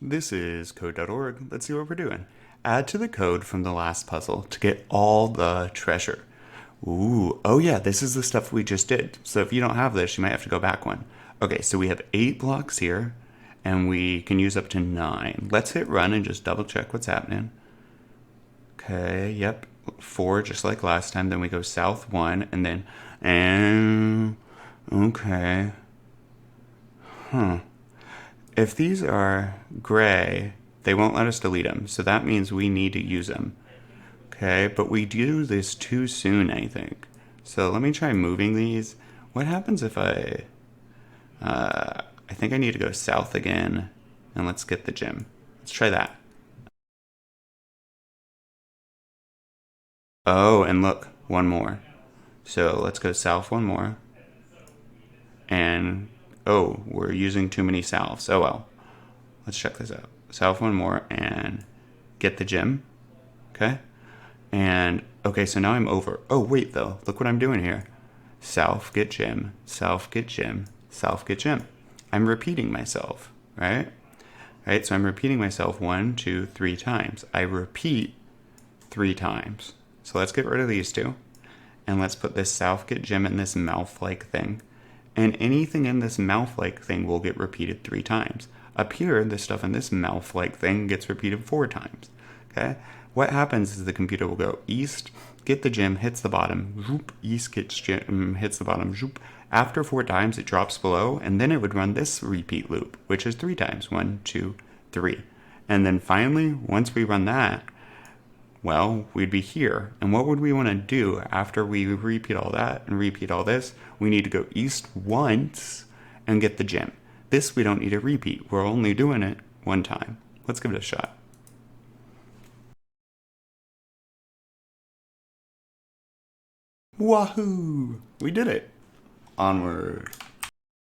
This is code.org. Let's see what we're doing. Add to the code from the last puzzle to get all the treasure. Ooh, oh yeah, this is the stuff we just did. So if you don't have this, you might have to go back one. Okay, so we have 8 blocks here, and we can use up to 9. Let's hit run and just double check what's happening. Okay, yep, 4 just like last time. Then we go south 1, and then, okay. If these are gray, they won't let us delete them, so that means we need to use them. Okay, but we do this too soon, I think. So let me try moving these. What happens if I think I need to go south again, and let's get the gym. Let's try that. Oh, and look, one more. So let's go south one more. And, oh, we're using too many souths. Oh well. Let's check this out. South one more and get the gym. Okay? And, okay, so now I'm over. Oh, wait, though. Look what I'm doing here. South, get gym. South, get gym. South, get gym. I'm repeating myself, right? Right, so I'm repeating myself 1, 2, 3 times. I repeat 3 times. So let's get rid of these two. And let's put this south get gym in this mouth-like thing. And anything in this mouth-like thing will get repeated 3 times. Up here, the stuff in this mouth-like thing gets repeated 4 times. Okay? What happens is the computer will go east, get the gym, hits the bottom, zoop, east gets gym, hits the bottom, zoop. After 4 times, it drops below, and then it would run this repeat loop, which is 3 times. 1, 2, 3. And then finally, once we run that, well, we'd be here. And what would we want to do after we repeat all that and repeat all this? We need to go east once and get the gym. This we don't need to repeat. We're only doing it 1 time. Let's give it a shot. Wahoo! We did it. Onward.